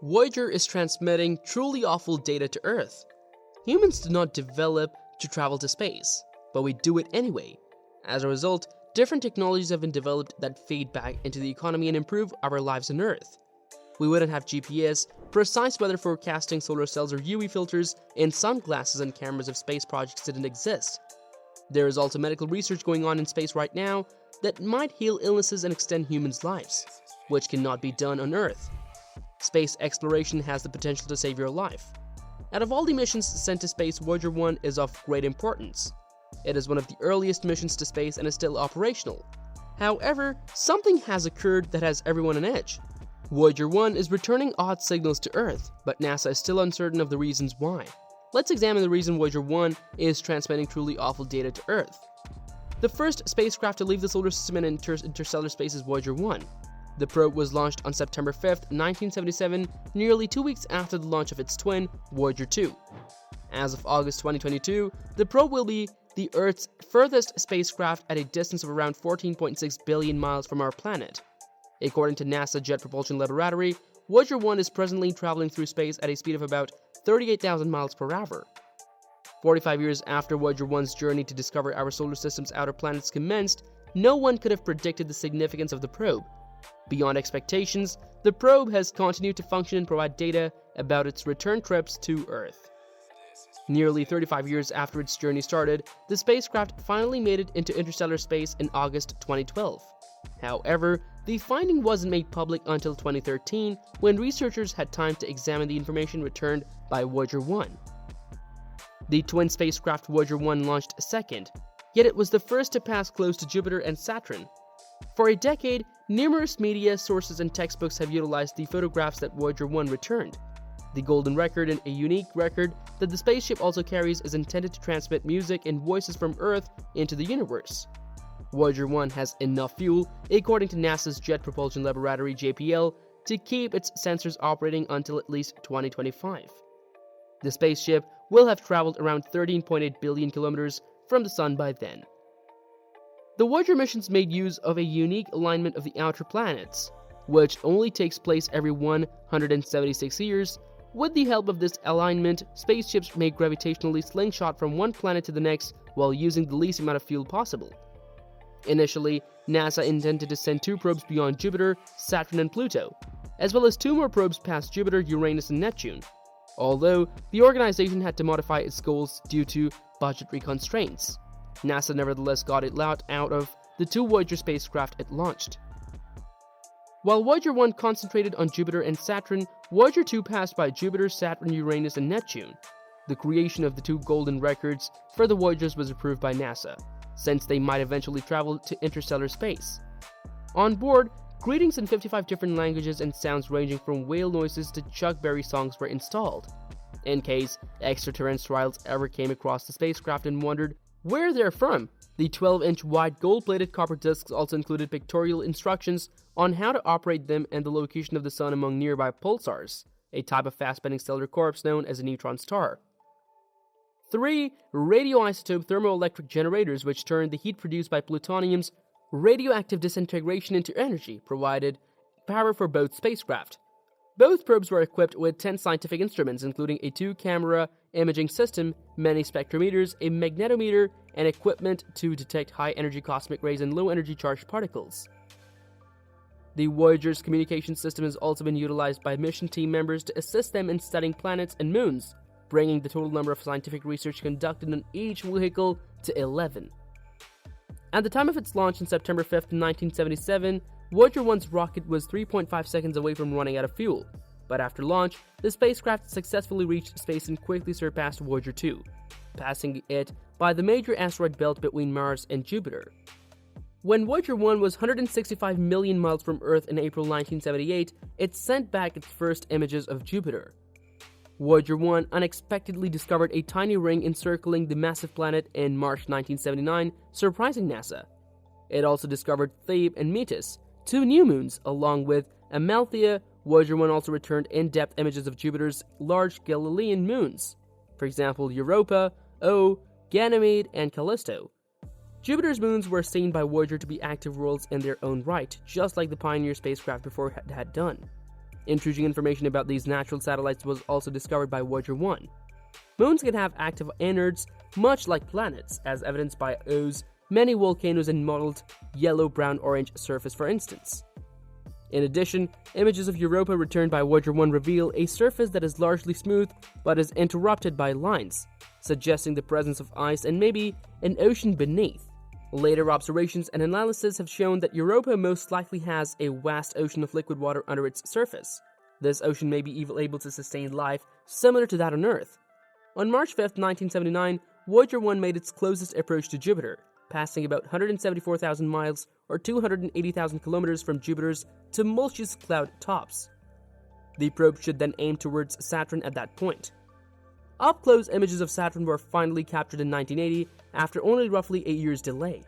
Voyager is transmitting truly awful data to Earth. Humans did not develop to travel to space, but we do it anyway. As a result, different technologies have been developed that feed back into the economy and improve our lives on Earth. We wouldn't have GPS, precise weather forecasting, solar cells, or UV filters in sunglasses and cameras if space projects didn't exist. There is also medical research going on in space right now that might heal illnesses and extend humans' lives, which cannot be done on Earth. Space exploration has the potential to save your life. Out of all the missions sent to space, Voyager 1 is of great importance. It is one of the earliest missions to space and is still operational. However, something has occurred that has everyone on edge. Voyager 1 is returning odd signals to Earth, but NASA is still uncertain of the reasons why. Let's examine the reason Voyager 1 is transmitting truly awful data to Earth. The first spacecraft to leave the solar system and interstellar space is Voyager 1. The probe was launched on September 5, 1977, nearly 2 weeks after the launch of its twin, Voyager 2. As of August 2022, the probe will be the Earth's furthest spacecraft at a distance of around 14.6 billion miles from our planet. According to NASA Jet Propulsion Laboratory, Voyager 1 is presently traveling through space at a speed of about 38,000 miles per hour. 45 years after Voyager 1's journey to discover our solar system's outer planets commenced, no one could have predicted the significance of the probe. Beyond expectations, the probe has continued to function and provide data about its return trips to Earth. Nearly 35 years after its journey started, the spacecraft finally made it into interstellar space in August 2012. However, the finding wasn't made public until 2013, when researchers had time to examine the information returned by Voyager 1. The twin spacecraft Voyager 1 launched second, yet it was the first to pass close to Jupiter and Saturn. For a decade, numerous media sources and textbooks have utilized the photographs that Voyager 1 returned. The golden record, and a unique record that the spaceship also carries, is intended to transmit music and voices from Earth into the universe. Voyager 1 has enough fuel, according to NASA's Jet Propulsion Laboratory (JPL), to keep its sensors operating until at least 2025. The spaceship will have traveled around 13.8 billion kilometers from the Sun by then. The Voyager missions made use of a unique alignment of the outer planets, which only takes place every 176 years. With the help of this alignment, spaceships may gravitationally slingshot from one planet to the next while using the least amount of fuel possible. Initially, NASA intended to send 2 probes beyond Jupiter, Saturn, and Pluto, as well as 2 more probes past Jupiter, Uranus, and Neptune, although the organization had to modify its goals due to budgetary constraints. NASA nevertheless got it out of the 2 Voyager spacecraft it launched. While Voyager 1 concentrated on Jupiter and Saturn, Voyager 2 passed by Jupiter, Saturn, Uranus, and Neptune. The creation of the 2 golden records for the Voyagers was approved by NASA, since they might eventually travel to interstellar space. On board, greetings in 55 different languages and sounds ranging from whale noises to Chuck Berry songs were installed. In case extraterrestrials ever came across the spacecraft and wondered where they're from, the 12-inch wide gold-plated copper discs also included pictorial instructions on how to operate them and the location of the Sun among nearby pulsars, a type of fast-bending stellar corpse known as a neutron star. 3 radioisotope thermoelectric generators, which turned the heat produced by plutonium's radioactive disintegration into energy, provided power for both spacecraft. Both probes were equipped with 10 scientific instruments, including a 2-camera imaging system, many spectrometers, a magnetometer, and equipment to detect high-energy cosmic rays and low-energy charged particles. The Voyager's communication system has also been utilized by mission team members to assist them in studying planets and moons, bringing the total number of scientific research conducted on each vehicle to 11. At the time of its launch on September 5, 1977, Voyager 1's rocket was 3.5 seconds away from running out of fuel, but after launch, the spacecraft successfully reached space and quickly surpassed Voyager 2, passing it by the major asteroid belt between Mars and Jupiter. When Voyager 1 was 165 million miles from Earth in April 1978, it sent back its first images of Jupiter. Voyager 1 unexpectedly discovered a tiny ring encircling the massive planet in March 1979, surprising NASA. It also discovered Thebe and Metis, 2 new moons, along with Amalthea. Voyager 1 also returned in-depth images of Jupiter's large Galilean moons, for example Europa, Io, Ganymede, and Callisto. Jupiter's moons were seen by Voyager to be active worlds in their own right, just like the Pioneer spacecraft before had done. Intriguing information about these natural satellites was also discovered by Voyager 1. Moons can have active innards, much like planets, as evidenced by O's many volcanoes and mottled yellow, brown, orange surface, for instance. In addition, images of Europa returned by Voyager 1 reveal a surface that is largely smooth but is interrupted by lines, suggesting the presence of ice and maybe an ocean beneath. Later observations and analysis have shown that Europa most likely has a vast ocean of liquid water under its surface. This ocean may be even able to sustain life similar to that on Earth. On March 5, 1979, Voyager 1 made its closest approach to Jupiter, passing about 174,000 miles or 280,000 kilometers from Jupiter's tumultuous cloud tops. The probe should then aim towards Saturn at that point. Up-close images of Saturn were finally captured in 1980 after only roughly 8 years' delay.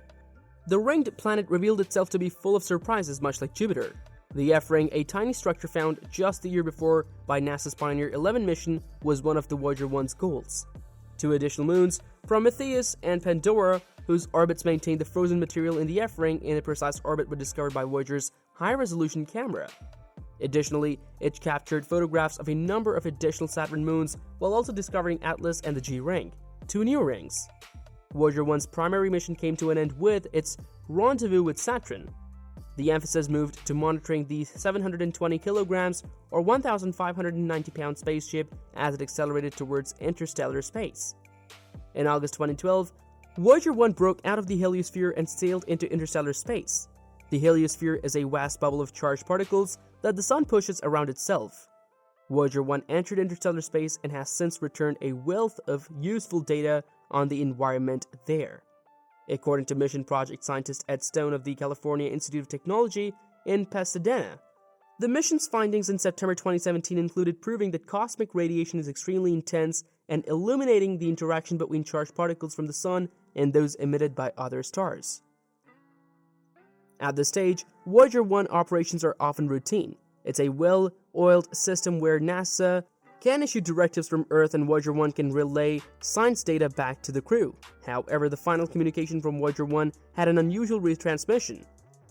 The ringed planet revealed itself to be full of surprises, much like Jupiter. The F-ring, a tiny structure found just the year before by NASA's Pioneer 11 mission, was one of the Voyager 1's goals. 2 additional moons, Prometheus and Pandora, whose orbits maintained the frozen material in the F-ring in a precise orbit, were discovered by Voyager's high-resolution camera. Additionally, it captured photographs of a number of additional Saturn moons while also discovering Atlas and the G-ring, 2 new rings. Voyager 1's primary mission came to an end with its rendezvous with Saturn. The emphasis moved to monitoring the 720 kilograms or 1,590 pound spaceship as it accelerated towards interstellar space. In August 2012, Voyager 1 broke out of the heliosphere and sailed into interstellar space. The heliosphere is a vast bubble of charged particles that the Sun pushes around itself. Voyager 1 entered interstellar space and has since returned a wealth of useful data on the environment there. According to mission project scientist Ed Stone of the California Institute of Technology in Pasadena, the mission's findings in September 2017 included proving that cosmic radiation is extremely intense and illuminating the interaction between charged particles from the Sun and those emitted by other stars. At this stage, Voyager 1 operations are often routine. It's a well-oiled system where NASA can issue directives from Earth and Voyager 1 can relay science data back to the crew. However, the final communication from Voyager 1 had an unusual retransmission.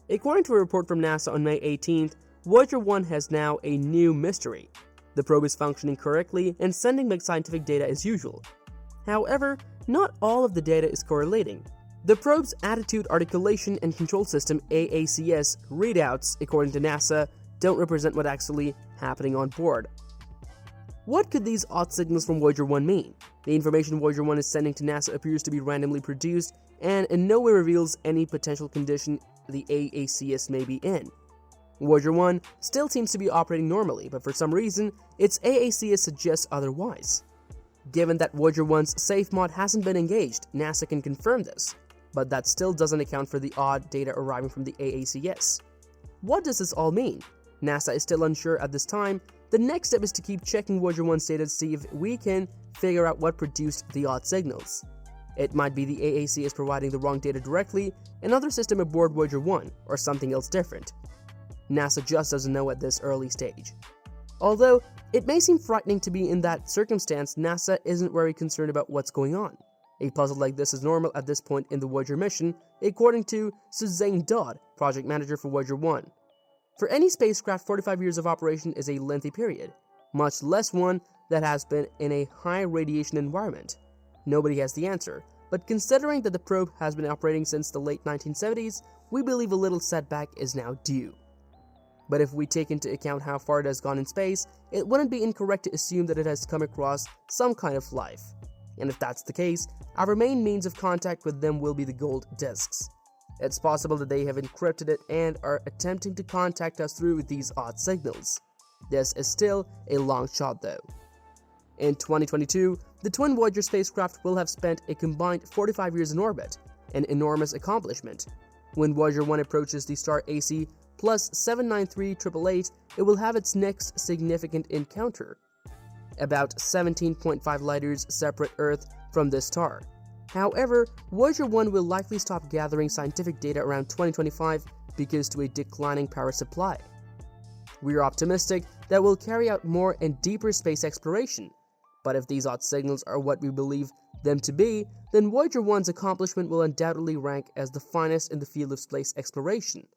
According to a report from NASA on May 18th, Voyager 1 has now a new mystery. The probe is functioning correctly and sending back scientific data as usual. However, not all of the data is correlating. The probe's Attitude Articulation and Control System AACS readouts, according to NASA, don't represent what's actually happening on board. What could these odd signals from Voyager 1 mean? The information Voyager 1 is sending to NASA appears to be randomly produced and in no way reveals any potential condition the AACS may be in. Voyager 1 still seems to be operating normally, but for some reason, its AACS suggests otherwise. Given that Voyager 1's safe mod hasn't been engaged, NASA can confirm this, but that still doesn't account for the odd data arriving from the AACS. What does this all mean? NASA is still unsure at this time. The next step is to keep checking Voyager 1's data to see if we can figure out what produced the odd signals. It might be the AACS providing the wrong data directly, another system aboard Voyager 1, or something else different. NASA just doesn't know at this early stage. Although it may seem frightening to be in that circumstance, NASA isn't very concerned about what's going on. A puzzle like this is normal at this point in the Voyager mission, according to Suzanne Dodd, project manager for Voyager 1. For any spacecraft, 45 years of operation is a lengthy period, much less one that has been in a high radiation environment. Nobody has the answer, but considering that the probe has been operating since the late 1970s, we believe a little setback is now due. But if we take into account how far it has gone in space, it wouldn't be incorrect to assume that it has come across some kind of life. And if that's the case, our main means of contact with them will be the gold disks. It's possible that they have encrypted it and are attempting to contact us through these odd signals. This is still a long shot though. In 2022, the twin Voyager spacecraft will have spent a combined 45 years in orbit, an enormous accomplishment. When Voyager 1 approaches the star AC plus 793888, it will have its next significant encounter. About 17.5 light years separate Earth from this star. However, Voyager 1 will likely stop gathering scientific data around 2025 because to a declining power supply. We are optimistic that we'll carry out more and deeper space exploration, but if these odd signals are what we believe them to be, then Voyager 1's accomplishment will undoubtedly rank as the finest in the field of space exploration.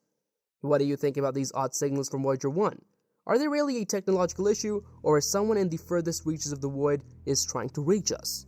What do you think about these odd signals from Voyager 1? Are they really a technological issue, or is someone in the furthest reaches of the void is trying to reach us?